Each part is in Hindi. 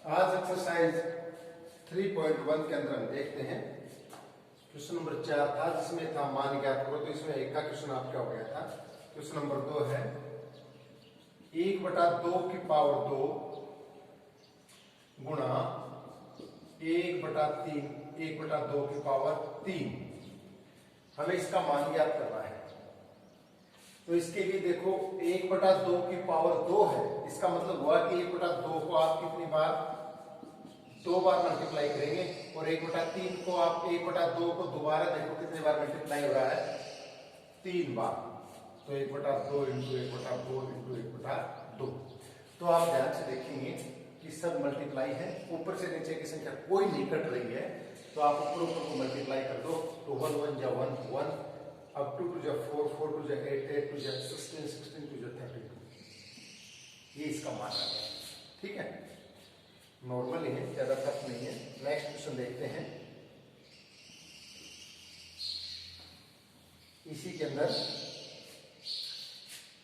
आज एक्सरसाइज 3.1 के अंदर हम देखते हैं क्वेश्चन नंबर 4 था जिसमें था मान ज्ञात करो। तो इसमें एक का क्वेश्चन आपका हो गया था। क्वेश्चन नंबर 2 है 1/2 की पावर 2 गुणा 1/3 1/2 की पावर 3। हमें इसका मान ज्ञात करना है। तो इसके लिए देखो 1/2 की पावर 2 है, इसका मतलब हुआ कि 1/2 को आप कितनी बार 2 बार मल्टीप्लाई करेंगे और 1/3 को आप 1/2 को दोबारा देखो कितने बार मल्टीप्लाई हो रहा है, 3 बार। तो 1/2 इंटू 1/2 इंटू 1/2। तो आप ध्यान से देखेंगे कि सब मल्टीप्लाई है, ऊपर से नीचे की संख्या कोई नहीं कट रही है। तो आप ऊपर को मल्टीप्लाई कर दो तो 1 1 जा 1 1, अब 2 2 जा 4 4 2 जा 8 8 2 जा 16 16 2 जा 32। ये इसका मान आ गया। ठीक है, नॉर्मल है, ज्यादा टफ नहीं है। नेक्स्ट क्वेश्चन देखते हैं। इसी के अंदर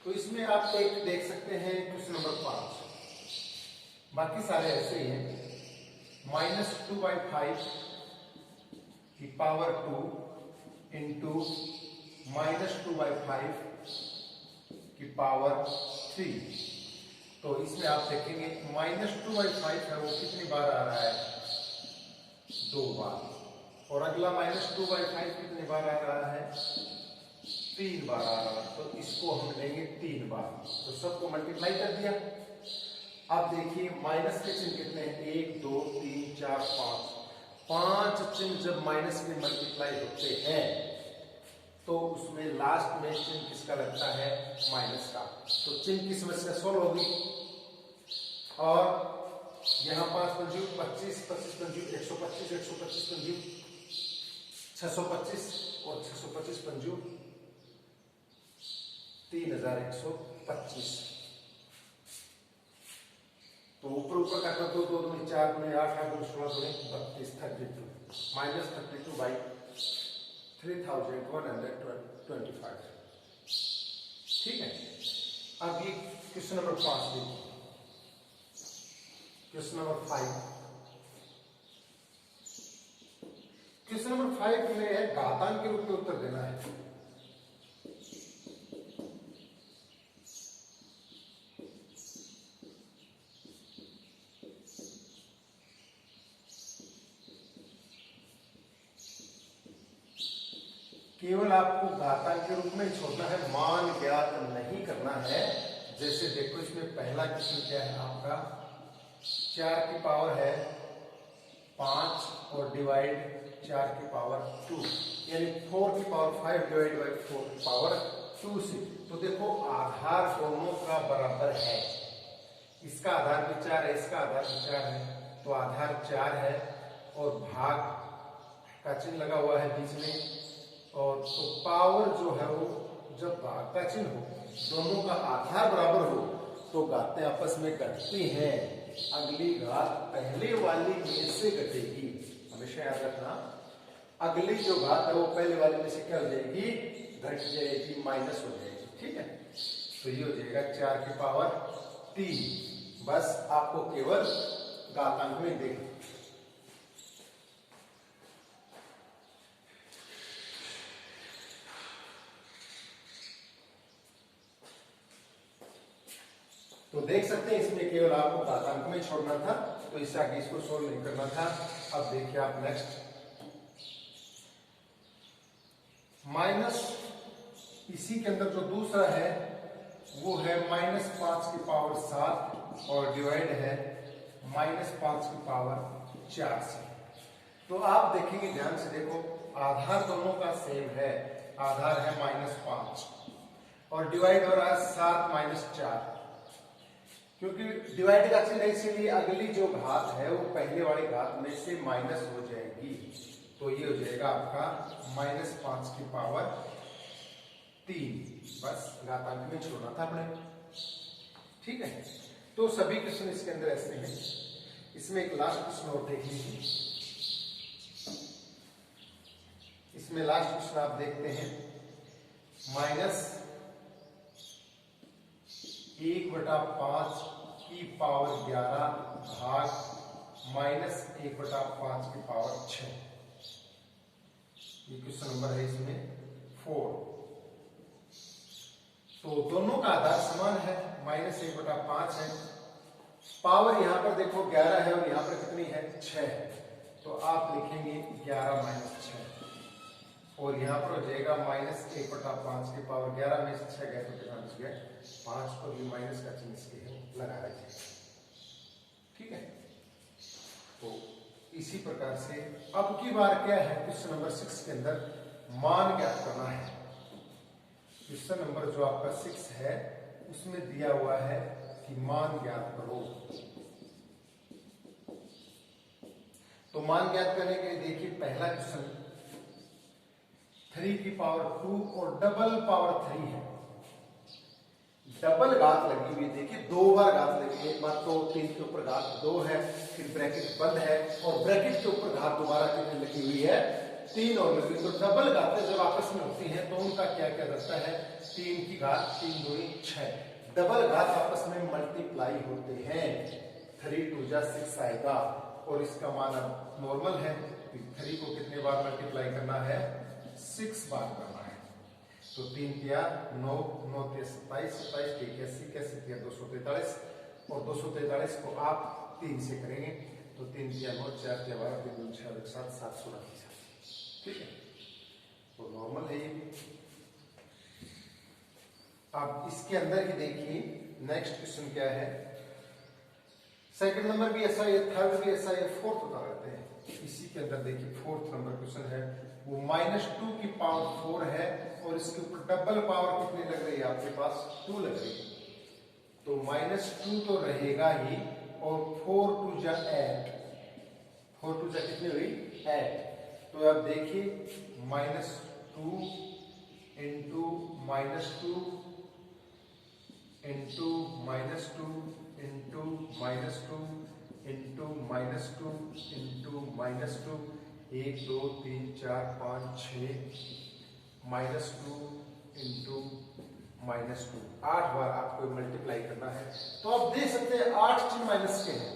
तो इसमें आप एक देख सकते हैं क्वेश्चन नंबर 5, बाकी सारे ऐसे ही हैं। -2/5 की पावर 2 इंटू -2/5 की पावर 3। तो इसमें आप देखेंगे -2/5 है वो कितनी बार आ रहा है, 2 बार। और अगला -2/5 कितनी बार आ रहा है, 3 बार आ रहा है। तो इसको हम लेंगे 3 बार। तो सबको मल्टीप्लाई कर दिया। अब देखिए माइनस के चिन्ह कितने हैं, 1 2 3 4 5। 5 चिन्ह जब माइनस में मल्टीप्लाई होते हैं तो उसमें लास्ट में चिन्ह किसका लगता है, माइनस का। तो चिन्ह की समस्या सोल्व होगी। और यहां 5 पंजू 25 25 पंजू 125 125 पंजू 625 और 625 पंजू 3125। तो ऊपर ऊपर का कर दो, 2 दूनी 4 दूनी 8 8 दूनी 16 दूनी 32 32 -32/3125। ठीक है, अब ये क्वेश्चन नंबर 5 देखिए। क्वेश्चन नंबर 5, क्वेश्चन नंबर 5 में है घातांक के रूप में उत्तर देना है। केवल आपको घातांक के रूप में छोड़ना है, मान ज्ञात नहीं करना है। जैसे देखो इसमें पहला क्वेश्चन क्या है आपका, 4 की पावर है 5 और डिवाइड 4 की पावर 2, यानी 4 की पावर 5 डिवाइड बाई 4 की पावर 2 से। तो देखो आधार दोनों का बराबर है, इसका आधार भी 4 है, इसका आधार भी 4 है। तो आधार 4 है और भाग का चिन्ह लगा हुआ है बीच में। और तो पावर जो है वो जब भाग का चिन्ह हो, दोनों का आधार बराबर हो तो घातें आपस में घटती हैं। अगली घात पहले वाली में से घटेगी, हमेशा याद रखना। अगली जो घात है वो पहले वाली में से क्या हो जाएगी, घट जाएगी, माइनस हो जाएगी। ठीक है, तो ये हो जाएगा 4 की पावर 3। बस आपको केवल घातांक में देखना। तो देख सकते हैं इसमें केवल आपको घातांक में छोड़ना था, तो इससे आगे इसको सोल्व नहीं करना था। अब देखिए आप नेक्स्ट, माइनस इसी के अंदर जो दूसरा है वो है -5 की पावर 7 और डिवाइड है -5 की पावर 4 से। तो आप देखेंगे ध्यान से देखो, आधार दोनों का सेम है, आधार है -5 और डिवाइड हो रहा है 7 -4। क्योंकि डिवाइड का चिन्ह है इसीलिए अगली जो घात है वो पहले वाली घात में से माइनस हो जाएगी। तो ये हो जाएगा आपका -5 की पावर 3। बस घातांक में छोड़ना था अपने। ठीक है, तो सभी क्वेश्चन इसके अंदर ऐसे हैं। इसमें एक लास्ट क्वेश्चन और देख लीजिए। इसमें लास्ट क्वेश्चन आप देखते हैं, -1/5 की पावर 11 भाग -1/5 की पावर 6। ये क्वेश्चन नंबर है इसमें 4। तो दोनों का आधार समान है, -1/5 है। पावर यहां पर देखो 11 है और यहां पर कितनी है, 6 है। तो आप लिखेंगे 11 - 6 और यहां पर हो जाएगा -1/5 की पावर 11 में से 6 गए तो कितना बच गया, 5 और ये माइनस का चिन्ह इसके लगा रखिए। ठीक है, तो इसी प्रकार से अब की बार क्या है, क्वेश्चन नंबर 6 के अंदर मान ज्ञात करना है। क्वेश्चन नंबर जो आपका 6 है उसमें दिया हुआ है कि मान ज्ञात करो। तो मान ज्ञात करने के लिए देखिए पहला क्वेश्चन 3 की पावर 2 और डबल पावर 3 है। डबल घात लगी हुई, देखिए 2 बार घात लगी है। एक बार तो 3 के ऊपर घात 2 है, फिर ब्रैकेट बंद है और ब्रैकेट के ऊपर घात दोबारा कितनी लगी हुई है, 3 और लगी। तो डबल घातें जब आपस में होती हैं तो उनका क्या क्या रहता है, 3 की घात 3 दूनी 6। डबल घात आपस में मल्टीप्लाई होते हैं, 3 2 जा 6 आएगा और इसका मान अब नॉर्मल है। 3 को कितने बार मल्टीप्लाई करना है, 6 बार करना है। तो 3 किया 9, 9 के 27, 27 के 81, 81 किया 243 और 243 को आप 3 से करेंगे तो 3 किया 9, 4 किया 12, 3 दूनी 6 और 7 729। ठीक है, तो नॉर्मल है ये। अब इसके अंदर ही देखिए नेक्स्ट क्वेश्चन क्या है। सेकंड नंबर भी ऐसा है, थर्ड भी ऐसा है, फोर्थ बता देते हैं। इसी के अंदर देखिए फोर्थ नंबर क्वेश्चन है, वो -2 की पावर 4 है और इसके ऊपर डबल पावर कितनी लग रही है आपके पास, 2 लग रही है। तो -2 तो रहेगा ही और 4 2 जा 8, 4 2 जा कितनी हुई, 8। तो आप देखिए -2 into -2 into -2 into -2 into -2 into -2, 1 2 3 4 5 6 -2 into -2, 8 बार आपको मल्टीप्लाई करना है। तो आप देख सकते हैं 8 चिन्ह माइनस के हैं।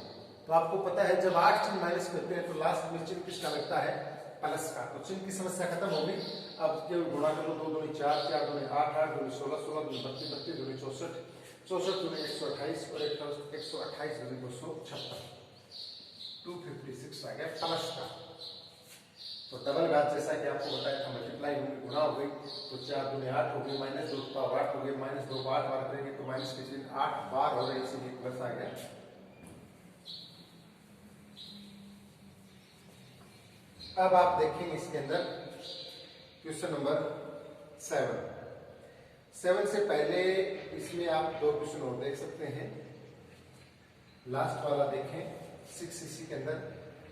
तो आपको पता है जब 8 चिन्ह माइनस करते हैं तो लास्ट में चिन्ह किसका लगता है, प्लस का। तो चिन्ह की समस्या खत्म हो गई। अब केवल गुणा कर लो, 2 दूनी 4, 4 दूनी 8, 8 दूनी 16, 16 दूनी 32, 32 दूनी 64, 64 दूनी 128 और 128 दूनी 256, 256 आ गया प्लस का। तो डबल घात जैसा कि आपको बताया था मल्टीप्लाई होगी, गुणा हो गई, तो 4 दूनी 8 हो गई, -2 पावर 8 हो गई, -2 को 8 बार करेंगे तो माइनस के चिन्ह 8 बार हो रहे, इसीलिए प्लस आ गया। अब आप देखेंगे इसके अंदर क्वेश्चन नंबर 7 से पहले इसमें आप 2 क्वेश्चन और देख सकते हैं। लास्ट वाला देखें 6, इसी के अंदर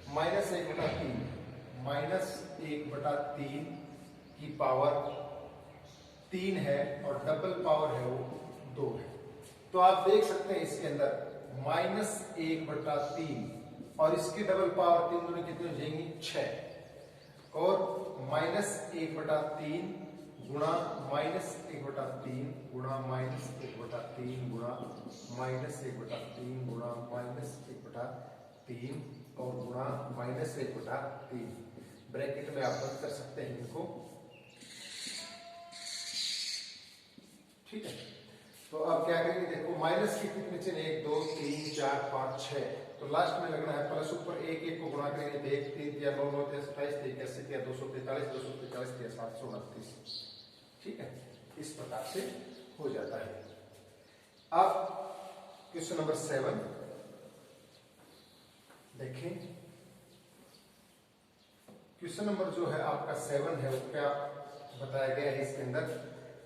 -1/3 की पावर 3 है और डबल पावर है वो 2 है। तो आप देख सकते हैं इसके अंदर -1/3 और इसकी डबल पावर 3 दूनी कितनी हो जाएंगी, 6 और -1/3 गुणा -1/3 गुणा -1/3 गुणा -1/3 गुणा -1/3 और गुणा -1/3, ब्रैकेट में आप बंद कर सकते हैं इनको। ठीक है, तो अब क्या करेंगे, देखो माइनस की कितने चिन्ह, 1 2 3 4 5 6, तो लास्ट में लगना है प्लस। ऊपर 1 1 को गुणा करेंगे तो 1 3 या 9 9 27 81 या 243 243 या 729। ठीक है, इस प्रकार से हो जाता है। अब क्वेश्चन नंबर 7 देखें। क्वेश्चन नंबर जो है आपका 7 है, वो क्या बताया गया है इसके अंदर।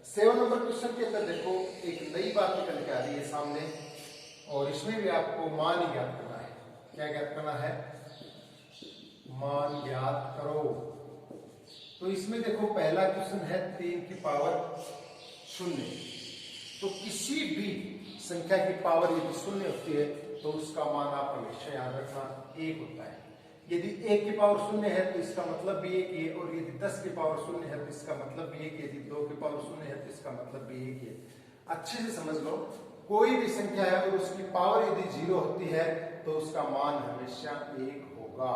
7 नंबर क्वेश्चन के अंदर देखो एक नई बात निकल के आ रही है सामने, और इसमें भी आपको मान ही ज्ञात करना है। क्या ज्ञात करना है, मान ज्ञात करो। तो इसमें देखो पहला क्वेश्चन है 3 की पावर 0। तो किसी भी संख्या की पावर यदि 0 होती है तो उसका मान आप हमेशा याद रखना 1 होता है। यदि 1 की पावर 0 है तो इसका मतलब भी 1 है, और यदि 10 की पावर 0 है तो इसका मतलब भी 1 है, यदि 2 की पावर 0 है तो इसका मतलब भी 1 है। अच्छे से समझ लो, कोई भी संख्या है और उसकी पावर यदि 0 होती है तो उसका मान हमेशा 1 होगा।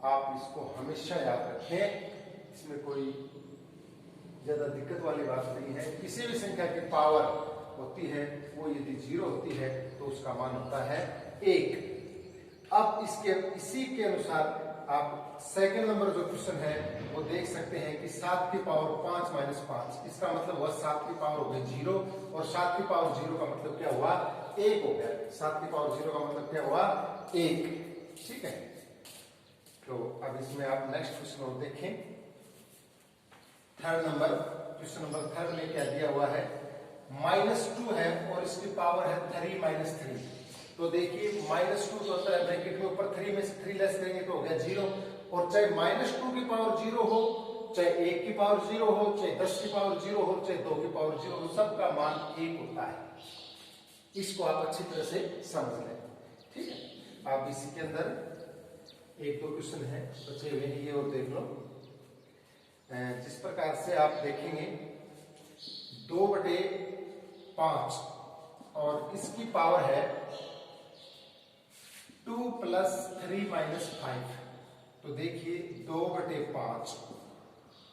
आप इसको हमेशा याद रखें, इसमें कोई ज्यादा दिक्कत वाली बात नहीं है। किसी भी संख्या की पावर होती है वो यदि 0 होती है तो उसका मान होता है 1। अब इसी के अनुसार आप सेकंड नंबर जो क्वेश्चन है वो देख सकते हैं कि 7 की पावर 5 माइनस 5, इसका मतलब हुआ 7 की पावर हो गई 0, और 7 की पावर 0 का मतलब क्या हुआ 1 हो गया। 7 की पावर 0 का मतलब क्या हुआ 1, ठीक है। तो अब इसमें आप नेक्स्ट क्वेश्चन और देखें, third number, question number third में क्या दिया हुआ है, -2 है और इसकी पावर है 3 माइनस 3। तो देखिए -2 तो होता है ब्रैकेट में ऊपर 3 में से 3 लेस करेंगे तो हो गया 0, और चाहे -2 की पावर 0 हो, चाहे 1 की पावर 0 हो, चाहे 10 की पावर 0 हो, चाहे 2 की पावर 0 हो, सबका मान 1 होता है। इसको आप अच्छी तरह से समझ लें, ठीक है। आप इसी के अंदर 1-2 क्वेश्चन है बचे हुए हैं, ये और देख लो। जिस प्रकार से आप देखेंगे 2/5 और इसकी पावर है 2 + 3 - 5। तो देखिए 2/5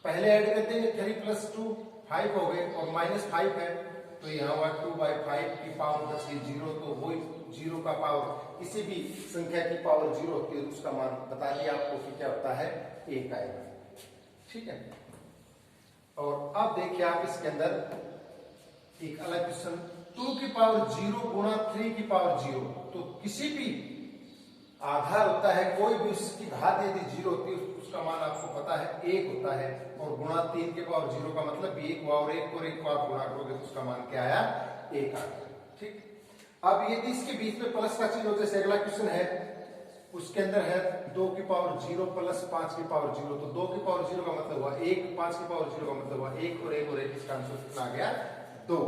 पहले ऐड कर देंगे, 3 + 2 5 हो गए, और -5 है तो यहाँ हुआ 2/5 की पावर बची 0। तो वो 0 का पावर, किसी भी संख्या की पावर 0 होती है तो उसका मान बता दिया आपको कि क्या होता है 1 आएगा, ठीक है। और अब देखिए आप इसके अंदर एक अलग क्वेश्चन, 2 की पावर 0 गुणा 3 की पावर 0। तो किसी भी आधार होता है, कोई भी उसकी घात यदि 0 होती है उसका मान आपको पता है 1 होता है, और गुणा 3 के पावर 0 का मतलब 1 हुआ, और 1 को आप गुणा करोगे तो उसका मान क्या आया 1 आ गया, ठीक। अब यदि इसके बीच में प्लस का चिन्ह हो, जैसे अगला क्वेश्चन है उसके अंदर है 2 की पावर 0 + 5 की पावर 0। तो 2 की पावर 0 का मतलब हुआ 1, 5 की पावर 0 का मतलब हुआ 1, और 1 और 1 इसका आंसर कितना आ गया 2।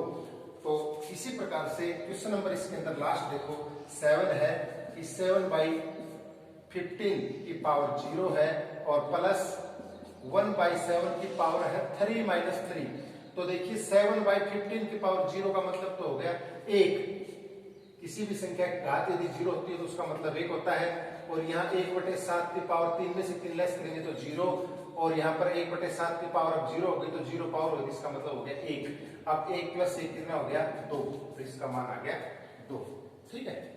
तो इसी प्रकार से क्वेश्चन नंबर इसके अंदर लास्ट देखो 7 है कि 7/15 की पावर 0 है, और प्लस 1/7 की पावर है 3 - 3। तो देखिए 7/15 की पावर 0 का मतलब तो हो गया 1। किसी भी संख्या की घात यदि 0 होती है तो उसका मतलब 1 होता है, और यहाँ 1/7 की पावर 3 में से 3 लेस करेंगे तो 0, और यहाँ पर 1/7 की पावर अब 0 हो गई तो 0 पावर होगी, इसका मतलब हो गया 1। अब 1 + 1 कितना हो गया 2, तो इसका मान आ गया 2, ठीक है।